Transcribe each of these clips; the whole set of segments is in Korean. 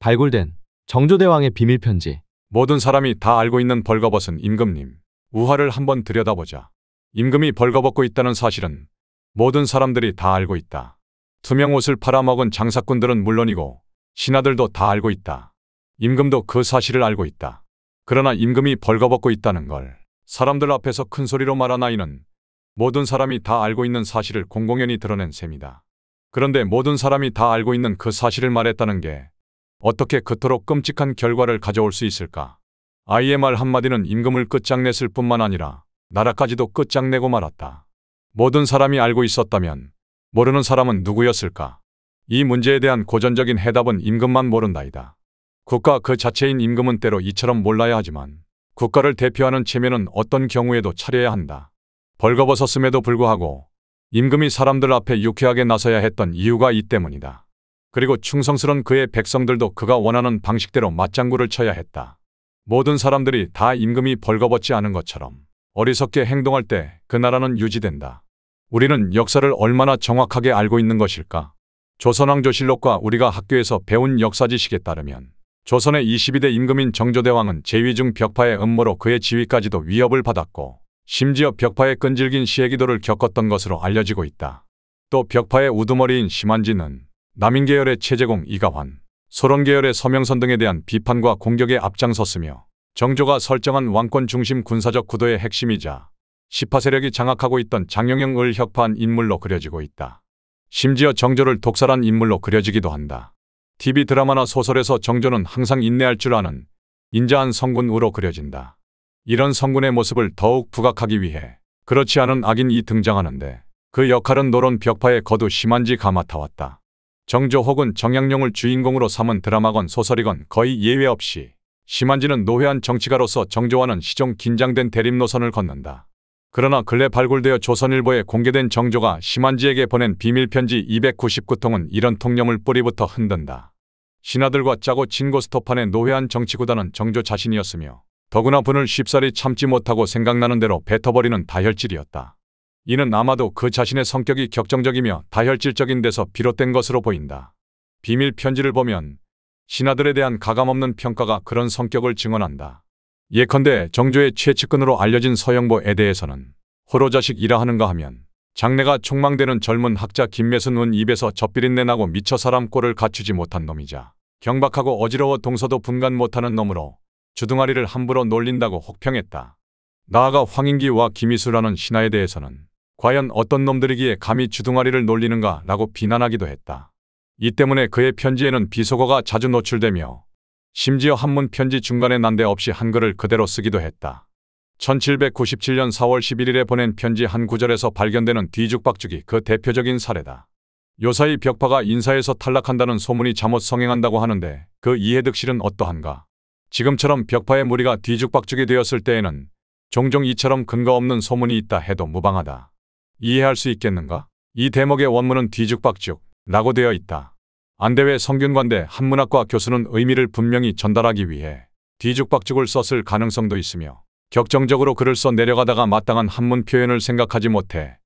발굴된 정조대왕의 비밀편지. 모든 사람이 다 알고 있는 벌거벗은 임금님. 우화를 한번 들여다보자. 임금이 벌거벗고 있다는 사실은 모든 사람들이 다 알고 있다. 투명 옷을 팔아먹은 장사꾼들은 물론이고 신하들도 다 알고 있다. 임금도 그 사실을 알고 있다. 그러나 임금이 벌거벗고 있다는 걸 사람들 앞에서 큰 소리로 말하나이는 모든 사람이 다 알고 있는 사실을 공공연히 드러낸 셈이다. 그런데 모든 사람이 다 알고 있는 그 사실을 말했다는 게 어떻게 그토록 끔찍한 결과를 가져올 수 있을까? 아이의 말 한마디는 임금을 끝장냈을 뿐만 아니라 나라까지도 끝장내고 말았다. 모든 사람이 알고 있었다면 모르는 사람은 누구였을까? 이 문제에 대한 고전적인 해답은 임금만 모른다이다. 국가 그 자체인 임금은 때로 이처럼 몰라야 하지만 국가를 대표하는 체면은 어떤 경우에도 차려야 한다. 벌거벗었음에도 불구하고 임금이 사람들 앞에 유쾌하게 나서야 했던 이유가 이 때문이다. 그리고 충성스런 그의 백성들도 그가 원하는 방식대로 맞장구를 쳐야 했다. 모든 사람들이 다 임금이 벌거벗지 않은 것처럼 어리석게 행동할 때 그 나라는 유지된다. 우리는 역사를 얼마나 정확하게 알고 있는 것일까? 조선왕조실록과 우리가 학교에서 배운 역사 지식에 따르면 조선의 22대 임금인 정조대왕은 제위중 벽파의 음모로 그의 지위까지도 위협을 받았고 심지어 벽파의 끈질긴 시해기도를 겪었던 것으로 알려지고 있다. 또 벽파의 우두머리인 심한지는 남인계열의 최재공, 이가환, 소론계열의 서명선 등에 대한 비판과 공격에 앞장섰으며 정조가 설정한 왕권 중심 군사적 구도의 핵심이자 시파 세력이 장악하고 있던 장영영을 혁파한 인물로 그려지고 있다. 심지어 정조를 독살한 인물로 그려지기도 한다. TV 드라마나 소설에서 정조는 항상 인내할 줄 아는 인자한 성군으로 그려진다. 이런 성군의 모습을 더욱 부각하기 위해 그렇지 않은 악인이 등장하는데 그 역할은 노론 벽파의 거두 심한지가 맡아왔다. 정조 혹은 정약용을 주인공으로 삼은 드라마건 소설이건 거의 예외 없이 심한지는 노회한 정치가로서 정조와는 시종 긴장된 대립 노선을 걷는다. 그러나 근래 발굴되어 조선일보에 공개된 정조가 심한지에게 보낸 비밀편지 299통은 이런 통념을 뿌리부터 흔든다. 신하들과 짜고 친 고스톱판의 노회한 정치구단은 정조 자신이었으며 더구나 분을 쉽사리 참지 못하고 생각나는 대로 뱉어버리는 다혈질이었다. 이는 아마도 그 자신의 성격이 격정적이며 다혈질적인 데서 비롯된 것으로 보인다. 비밀 편지를 보면 신하들에 대한 가감없는 평가가 그런 성격을 증언한다. 예컨대 정조의 최측근으로 알려진 서영보에 대해서는 호로자식이라 하는가 하면 장래가 촉망되는 젊은 학자 김매순은 입에서 젖비린내 나고 미처 사람 꼴을 갖추지 못한 놈이자 경박하고 어지러워 동서도 분간 못하는 놈으로 주둥아리를 함부로 놀린다고 혹평했다. 나아가 황인기와 김희수라는 신하에 대해서는 과연 어떤 놈들이기에 감히 주둥아리를 놀리는가 라고 비난하기도 했다. 이 때문에 그의 편지에는 비속어가 자주 노출되며 심지어 한문 편지 중간에 난데없이 한글을 그대로 쓰기도 했다. 1797년 4월 11일에 보낸 편지 한 구절에서 발견되는 뒤죽박죽이 그 대표적인 사례다. 요사이 벽파가 인사에서 탈락한다는 소문이 잠옷 성행한다고 하는데 그 이해득실은 어떠한가? 지금처럼 벽파의 무리가 뒤죽박죽이 되었을 때에는 종종 이처럼 근거 없는 소문이 있다 해도 무방하다. 이해할 수 있겠는가? 이 대목의 원문은 뒤죽박죽라고 되어 있다. 안대회 성균관대 한문학과 교수는 의미를 분명히 전달하기 위해 뒤죽박죽을 썼을 가능성도 있으며 격정적으로 글을 써 내려가다가 마땅한 한문 표현을 생각하지 못해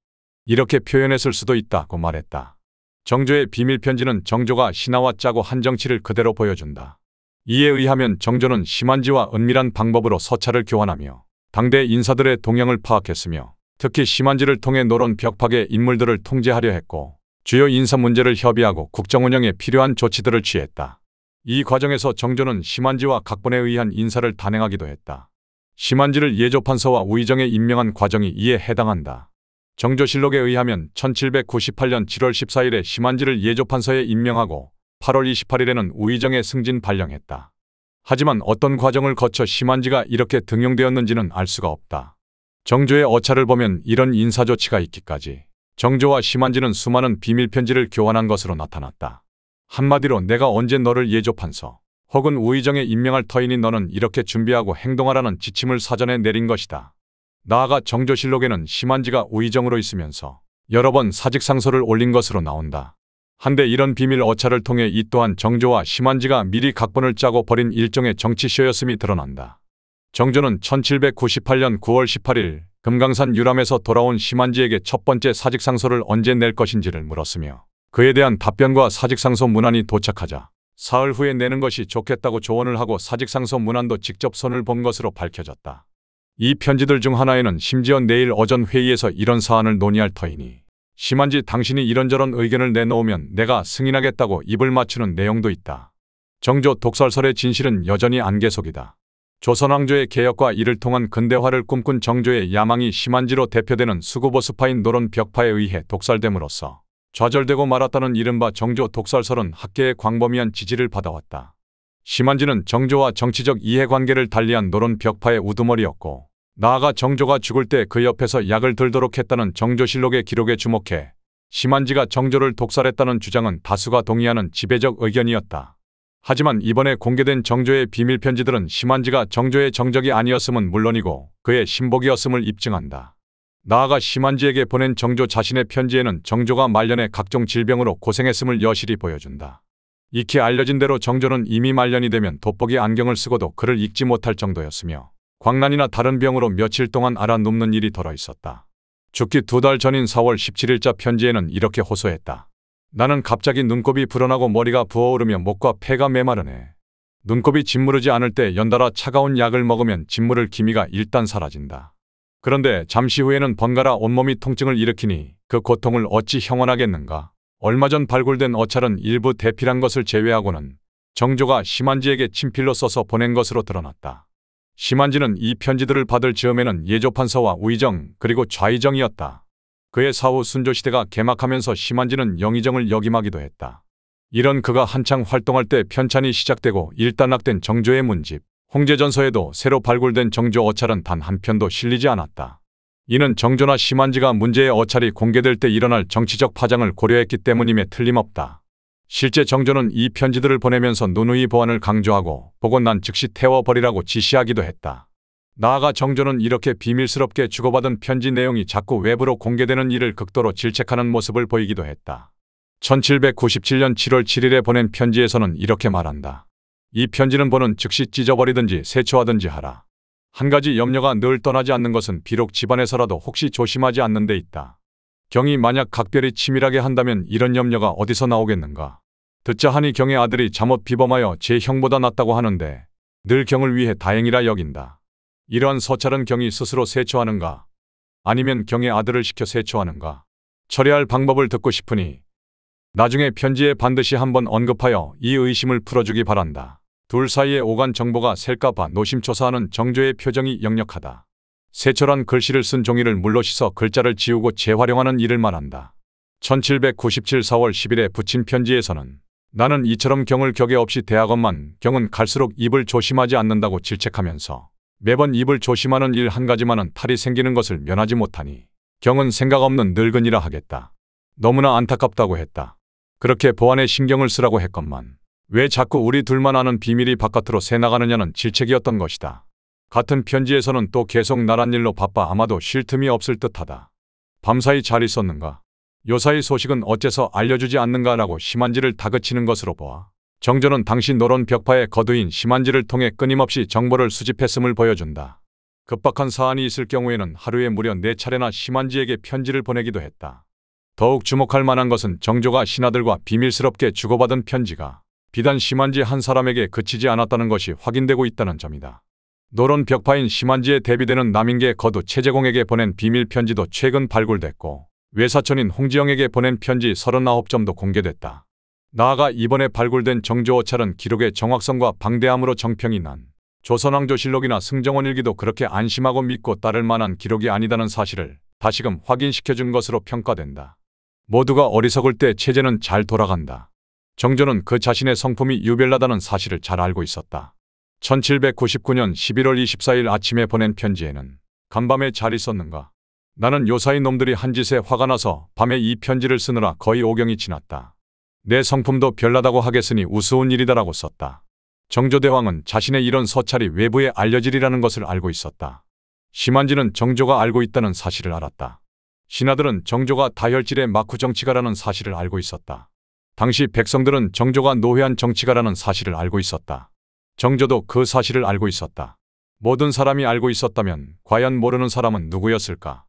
이렇게 표현했을 수도 있다고 말했다. 정조의 비밀편지는 정조가 신하와 짜고 한 정치를 그대로 보여준다. 이에 의하면 정조는 심한지와 은밀한 방법으로 서찰을 교환하며 당대 인사들의 동향을 파악했으며 특히 심한지를 통해 노론 벽파계 인물들을 통제하려 했고 주요 인사 문제를 협의하고 국정 운영에 필요한 조치들을 취했다. 이 과정에서 정조는 심한지와 각본에 의한 인사를 단행하기도 했다. 심한지를 예조판서와 우의정에 임명한 과정이 이에 해당한다. 정조실록에 의하면 1798년 7월 14일에 심한지를 예조판서에 임명하고 8월 28일에는 우의정에 승진 발령했다. 하지만 어떤 과정을 거쳐 심한지가 이렇게 등용되었는지는 알 수가 없다. 정조의 어차를 보면 이런 인사조치가 있기까지 정조와 심한지는 수많은 비밀편지를 교환한 것으로 나타났다. 한마디로 내가 언제 너를 예조판서 혹은 우의정에 임명할 터이니 너는 이렇게 준비하고 행동하라는 지침을 사전에 내린 것이다. 나아가 정조실록에는 심한지가 우의정으로 있으면서 여러 번 사직상소를 올린 것으로 나온다. 한데 이런 비밀 어차를 통해 이 또한 정조와 심한지가 미리 각본을 짜고 벌인 일종의 정치쇼였음이 드러난다. 정조는 1798년 9월 18일 금강산 유람에서 돌아온 심한지에게 첫 번째 사직상소를 언제 낼 것인지를 물었으며 그에 대한 답변과 사직상소 문안이 도착하자 사흘 후에 내는 것이 좋겠다고 조언을 하고 사직상서 문안도 직접 손을 본 것으로 밝혀졌다. 이 편지들 중 하나에는 심지어 내일 오전 회의에서 이런 사안을 논의할 터이니 심한지 당신이 이런저런 의견을 내놓으면 내가 승인하겠다고 입을 맞추는 내용도 있다. 정조 독살설의 진실은 여전히 안개속이다. 조선왕조의 개혁과 이를 통한 근대화를 꿈꾼 정조의 야망이 심한지로 대표되는 수구보수파인 노론 벽파에 의해 독살됨으로써 좌절되고 말았다는 이른바 정조 독살설은 학계의 광범위한 지지를 받아왔다. 심한지는 정조와 정치적 이해관계를 달리한 노론 벽파의 우두머리였고 나아가 정조가 죽을 때 그 옆에서 약을 들도록 했다는 정조실록의 기록에 주목해 심한지가 정조를 독살했다는 주장은 다수가 동의하는 지배적 의견이었다. 하지만 이번에 공개된 정조의 비밀편지들은 심한지가 정조의 정적이 아니었음은 물론이고 그의 신복이었음을 입증한다. 나아가 심한지에게 보낸 정조 자신의 편지에는 정조가 말년에 각종 질병으로 고생했음을 여실히 보여준다. 익히 알려진 대로 정조는 이미 말년이 되면 돋보기 안경을 쓰고도 글을 읽지 못할 정도였으며 광난이나 다른 병으로 며칠 동안 앓아 눕는 일이 덜어 있었다. 죽기 2달 전인 4월 17일자 편지에는 이렇게 호소했다. 나는 갑자기 눈곱이 불어나고 머리가 부어오르며 목과 폐가 메마르네. 눈곱이 짓무르지 않을 때 연달아 차가운 약을 먹으면 짓무를 기미가 일단 사라진다. 그런데 잠시 후에는 번갈아 온몸이 통증을 일으키니 그 고통을 어찌 형언하겠는가. 얼마 전 발굴된 어찰은 일부 대필한 것을 제외하고는 정조가 심한지에게 친필로 써서 보낸 것으로 드러났다. 심한지는 이 편지들을 받을 즈음에는 예조판서와 우의정 그리고 좌의정이었다. 그의 사후 순조시대가 개막하면서 심한지는 영의정을 역임하기도 했다. 이런 그가 한창 활동할 때 편찬이 시작되고 일단락된 정조의 문집, 홍제전서에도 새로 발굴된 정조 어찰은 단 한 편도 실리지 않았다. 이는 정조나 심한지가 문제의 어찰이 공개될 때 일어날 정치적 파장을 고려했기 때문임에 틀림없다. 실제 정조는 이 편지들을 보내면서 누누이 보안을 강조하고 보고 난 즉시 태워버리라고 지시하기도 했다. 나아가 정조는 이렇게 비밀스럽게 주고받은 편지 내용이 자꾸 외부로 공개되는 일을 극도로 질책하는 모습을 보이기도 했다. 1797년 7월 7일에 보낸 편지에서는 이렇게 말한다. 이 편지는 보는 즉시 찢어버리든지 세초하든지 하라. 한 가지 염려가 늘 떠나지 않는 것은 비록 집안에서라도 혹시 조심하지 않는 데 있다. 경이 만약 각별히 치밀하게 한다면 이런 염려가 어디서 나오겠는가. 듣자 하니 경의 아들이 잘못 비범하여 제 형보다 낫다고 하는데 늘 경을 위해 다행이라 여긴다. 이러한 서찰은 경이 스스로 세초하는가 아니면 경의 아들을 시켜 세초하는가 처리할 방법을 듣고 싶으니 나중에 편지에 반드시 한번 언급하여 이 의심을 풀어주기 바란다. 둘 사이에 오간 정보가 셀까봐 노심초사하는 정조의 표정이 역력하다. 세철한 글씨를 쓴 종이를 물로 씻어 글자를 지우고 재활용하는 일을 말한다. 1797 4월 10일에 붙인 편지에서는 나는 이처럼 경을 격에 없이 대하건만 경은 갈수록 입을 조심하지 않는다고 질책하면서 매번 입을 조심하는 일 한 가지만은 탈이 생기는 것을 면하지 못하니 경은 생각 없는 늙은이라 하겠다. 너무나 안타깝다고 했다. 그렇게 보안에 신경을 쓰라고 했건만 왜 자꾸 우리 둘만 아는 비밀이 바깥으로 새나가느냐는 질책이었던 것이다. 같은 편지에서는 또 계속 나란 일로 바빠 아마도 쉴 틈이 없을 듯하다. 밤사이 잘 있었는가? 요사이 소식은 어째서 알려주지 않는가라고 심한지를 다그치는 것으로 보아 정조는 당시 노론 벽파의 거두인 심한지를 통해 끊임없이 정보를 수집했음을 보여준다. 급박한 사안이 있을 경우에는 하루에 무려 4차례나 심한지에게 편지를 보내기도 했다. 더욱 주목할 만한 것은 정조가 신하들과 비밀스럽게 주고받은 편지가 비단 심한지 한 사람에게 그치지 않았다는 것이 확인되고 있다는 점이다. 노론 벽파인 심한지에 대비되는 남인계 거두 최재공에게 보낸 비밀 편지도 최근 발굴됐고 외사촌인 홍지영에게 보낸 편지 39점도 공개됐다. 나아가 이번에 발굴된 정조 어찰은 기록의 정확성과 방대함으로 정평이 난 조선왕조실록이나 승정원일기도 그렇게 안심하고 믿고 따를 만한 기록이 아니다는 사실을 다시금 확인시켜준 것으로 평가된다. 모두가 어리석을 때 체제는 잘 돌아간다. 정조는 그 자신의 성품이 유별나다는 사실을 잘 알고 있었다. 1799년 11월 24일 아침에 보낸 편지에는 간밤에 잘 있었는가? 나는 요사이 놈들이 한 짓에 화가 나서 밤에 이 편지를 쓰느라 거의 오경이 지났다. 내 성품도 별나다고 하겠으니 우스운 일이다라고 썼다. 정조대왕은 자신의 이런 서찰이 외부에 알려지리라는 것을 알고 있었다. 심한지는 정조가 알고 있다는 사실을 알았다. 신하들은 정조가 다혈질의 막후 정치가라는 사실을 알고 있었다. 당시 백성들은 정조가 노회한 정치가라는 사실을 알고 있었다. 정조도 그 사실을 알고 있었다. 모든 사람이 알고 있었다면 과연 모르는 사람은 누구였을까?